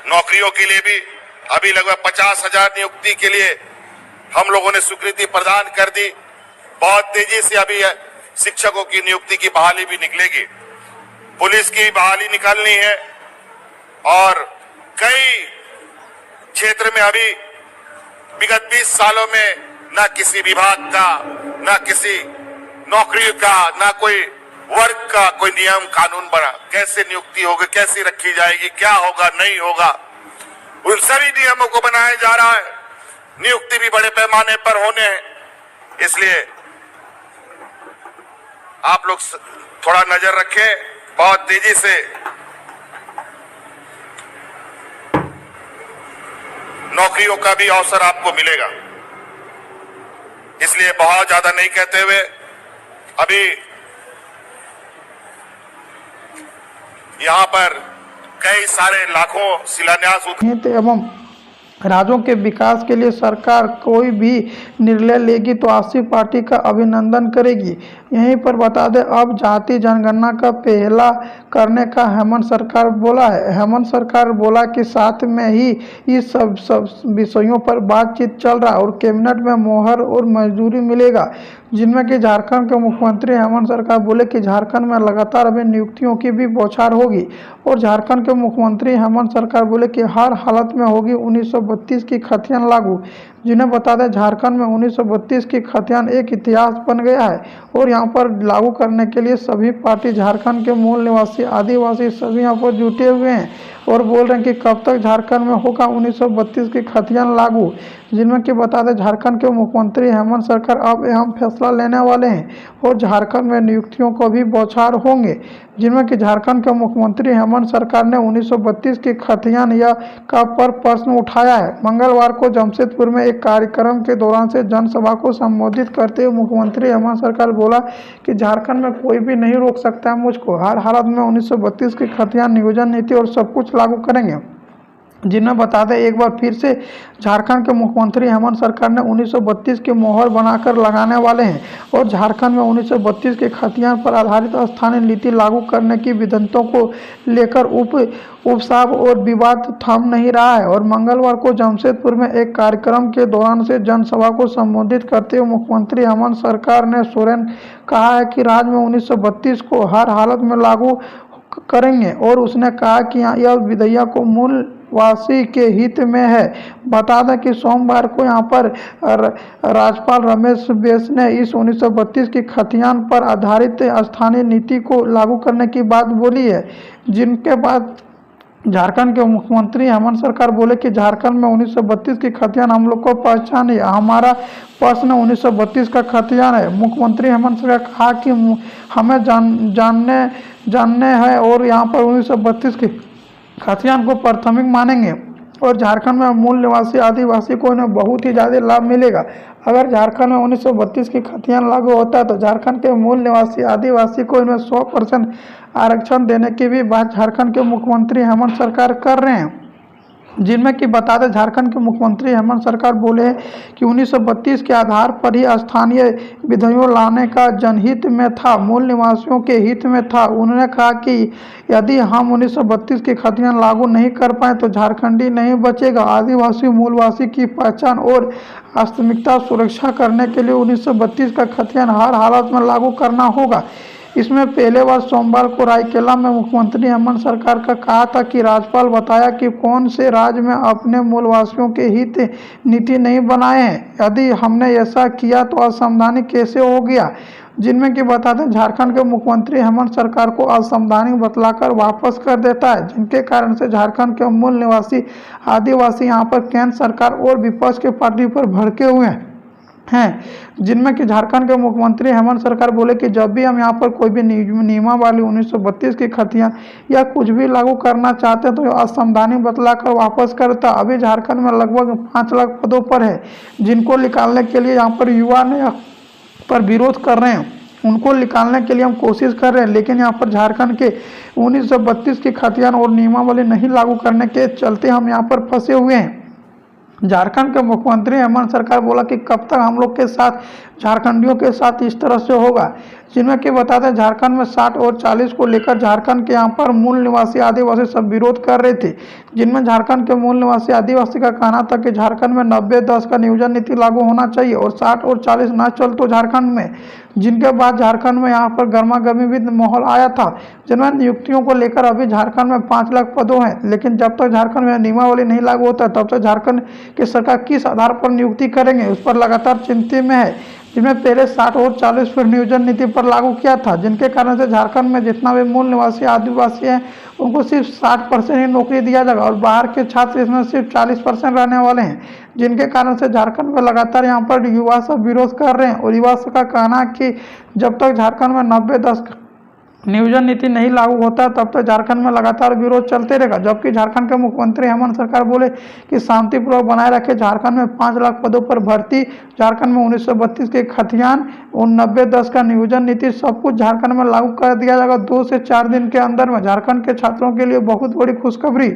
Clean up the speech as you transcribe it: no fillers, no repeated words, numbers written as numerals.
नौकरियों के लिए भी अभी लगभग 50,000 नियुक्ति के लिए हम लोगों ने स्वीकृति प्रदान कर दी। बहुत तेजी से अभी शिक्षकों की नियुक्ति की बहाली भी निकलेगी, पुलिस की बहाली निकालनी है और कई क्षेत्र में अभी विगत 20 सालों में न किसी विभाग का, न किसी नौकरी का, न कोई वर्ग का कोई नियम कानून बना। कैसे नियुक्ति होगी, कैसे रखी जाएगी, क्या होगा, नहीं होगा, उन सभी नियमों को बनाया जा रहा है। नियुक्ति भी बड़े पैमाने पर होने हैं, इसलिए आप लोग थोड़ा नजर रखें। बहुत तेजी से नौकरियों का भी अवसर आपको मिलेगा, इसलिए बहुत ज्यादा नहीं कहते हुए अभी यहां पर कई सारे लाखों शिलान्यास एवं राज्यों के विकास के लिए सरकार कोई भी निर्णय लेगी तो आशी पार्टी का अभिनंदन करेगी। यहीं पर बता दें, अब जाति जनगणना का पहला करने का हेमंत सरकार बोला है। हेमंत सरकार बोला कि साथ में ही इस सब विषयों पर बातचीत चल रहा है और कैबिनेट में मोहर और मंजूरी मिलेगा, जिनमें कि झारखंड के मुख्यमंत्री हेमंत सरकार बोले कि झारखंड में लगातार अभी नियुक्तियों की भी बौछार होगी। और झारखंड के मुख्यमंत्री हेमंत सरकार बोले कि हर हालत में होगी 1932 की खतियान लागू। जिन्हें बता दें, झारखंड में 1932 की खतियान एक इतिहास बन गया है और यहाँ पर लागू करने के लिए सभी पार्टी, झारखंड के मूल निवासी, आदिवासी सभी यहाँ पर जुटे हुए हैं और बोल रहे हैं कि कब तक झारखंड में होगा 1932 की खतियान लागू। जिनमें कि बता दें, झारखंड के मुख्यमंत्री हेमंत सरकार अब अहम फैसला लेने वाले हैं और झारखंड में नियुक्तियों को भी बौछार होंगे। जिनमें कि झारखंड के मुख्यमंत्री हेमंत सरकार ने 1932 की खतियान या का पर प्रश्न उठाया है। मंगलवार को जमशेदपुर में एक कार्यक्रम के दौरान से जनसभा को संबोधित करते हुए मुख्यमंत्री हेमंत सरकार बोला कि झारखंड में कोई भी नहीं रोक सकता है मुझको। हर हालत में 1932 की खतियान, नियोजन नीति और सब कुछ लागू करेंगे। जिन्हें बता दें, एक बार फिर से झारखंड के मुख्यमंत्री हेमंत सरकार ने 1932 की मोहर बनाकर लगाने वाले हैं और झारखंड में 1932 के खतियान पर आधारित स्थानीय नीति लागू करने की विधेयकों को लेकर उपसाब और विवाद थम नहीं रहा है। और मंगलवार को जमशेदपुर में एक कार्यक्रम के दौरान से जनसभा को संबोधित करते हुए मुख्यमंत्री हेमंत सरकार ने सोरेन कहा है कि राज्य में 1932 को हर हालत में लागू करेंगे और उसने कहा कि यह विधेयक को मूलवासी के हित में है। बता दें कि सोमवार को यहाँ पर राज्यपाल रमेश बैस ने इस 1932 की खतियान पर आधारित स्थानीय नीति को लागू करने की बात बोली है। जिनके बाद झारखंड के मुख्यमंत्री हेमंत सरकार बोले कि झारखंड में 1932 की खतियान हम लोग को पहचान है, हमारा प्रश्न 1932 का खतियान है। मुख्यमंत्री हेमंत सरकार कहा कि हमें जानने हैं और यहाँ पर 1932 की खतियान को प्राथमिक मानेंगे और झारखंड में मूल निवासी आदिवासी को इन्हें बहुत ही ज़्यादा लाभ मिलेगा। अगर झारखंड में 1932 की खतियान लागू होता है तो झारखंड के मूल निवासी आदिवासी को इनमें 100% आरक्षण देने की भी बात झारखंड के मुख्यमंत्री हेमंत सरकार कर रहे हैं। जिनमें कि बता दें, झारखंड के मुख्यमंत्री हेमंत सरकार बोले कि 1932 के आधार पर ही स्थानीय विधेयक लाने का जनहित में था, मूल निवासियों के हित में था। उन्होंने कहा कि यदि हम 1932 की खतियान लागू नहीं कर पाए तो झारखंडी नहीं बचेगा। आदिवासी मूलवासी की पहचान और अस्मिता सुरक्षा करने के लिए 1932 का खतियान हर हालत में लागू करना होगा। इसमें पहले बार सोमवार को रायकेला में मुख्यमंत्री हेमंत सरकार का कहा था कि राज्यपाल बताया कि कौन से राज्य में अपने मूलवासियों के हित नीति नहीं बनाए हैं। यदि हमने ऐसा किया तो असंवैधानिक कैसे हो गया। जिनमें कि बता दें, झारखंड के मुख्यमंत्री हेमंत सरकार को असंवैधानिक बतलाकर वापस कर देता है, जिनके कारण से झारखंड के मूल निवासी आदिवासी यहाँ पर केंद्र सरकार और विपक्ष के पार्टी पर भड़के हुए हैं। जिनमें कि झारखंड के मुख्यमंत्री हेमंत सरकार बोले कि जब भी हम यहाँ पर कोई भी नियमावली 1932 की खतियान या कुछ भी लागू करना चाहते हैं तो असंवैधानिक बतलाकर वापस करता। अभी झारखंड में लगभग 5 लाख पदों पर है, जिनको निकालने के लिए यहाँ पर युवा ने पर विरोध कर रहे हैं। उनको निकालने के लिए हम कोशिश कर रहे हैं, लेकिन यहाँ पर झारखंड के 1932 की खतियान और नियमावली नहीं लागू करने के चलते हम यहाँ पर फंसे हुए हैं। झारखंड के मुख्यमंत्री हेमंत सरकार बोला कि कब तक हम लोग के साथ, झारखंडियों के साथ इस तरह से होगा। जिनमें कि बता दें झारखंड में 60 और 40 को लेकर झारखंड के यहाँ पर मूल निवासी आदिवासी सब विरोध कर रहे थे, जिनमें झारखंड के मूल निवासी आदिवासी का कहना था कि झारखंड में 90-10 का नियोजन नीति लागू होना चाहिए और 60 और 40 ना चल तो झारखंड में, जिनके बाद झारखंड में यहाँ पर गर्मा गर्मी भी माहौल आया था। जिनमें नियुक्तियों को लेकर अभी झारखंड में 5 लाख पदों हैं, लेकिन जब तक झारखंड में नियमावली नहीं लागू होता तब तक झारखंड की सरकार किस आधार पर नियुक्ति करेंगे उस पर लगातार चिंता में है। जिनमें पहले 60 और 40 पर नियोजन नीति पर लागू किया था, जिनके कारण से झारखंड में जितना भी मूल निवासी आदिवासी हैं उनको सिर्फ 60% ही नौकरी दिया जाएगा और बाहर के छात्र इसमें सिर्फ 40% रहने वाले हैं, जिनके कारण से झारखंड में लगातार यहाँ पर युवा सब विरोध कर रहे हैं। और युवा का कहना है कि जब तक झारखंड में 90-10 नियोजन नीति नहीं लागू होता तब तक झारखंड में लगातार विरोध चलते रहेगा। जबकि झारखंड के मुख्यमंत्री हेमंत सरकार बोले कि शांतिपूर्वक बनाए रखे झारखंड में 5 लाख पदों पर भर्ती, झारखंड में 1932 के खतियान और 90-10 का नियोजन नीति सब कुछ झारखंड में लागू कर दिया जाएगा 2 से 4 दिन के अंदर में। झारखंड के छात्रों के लिए बहुत बड़ी खुशखबरी।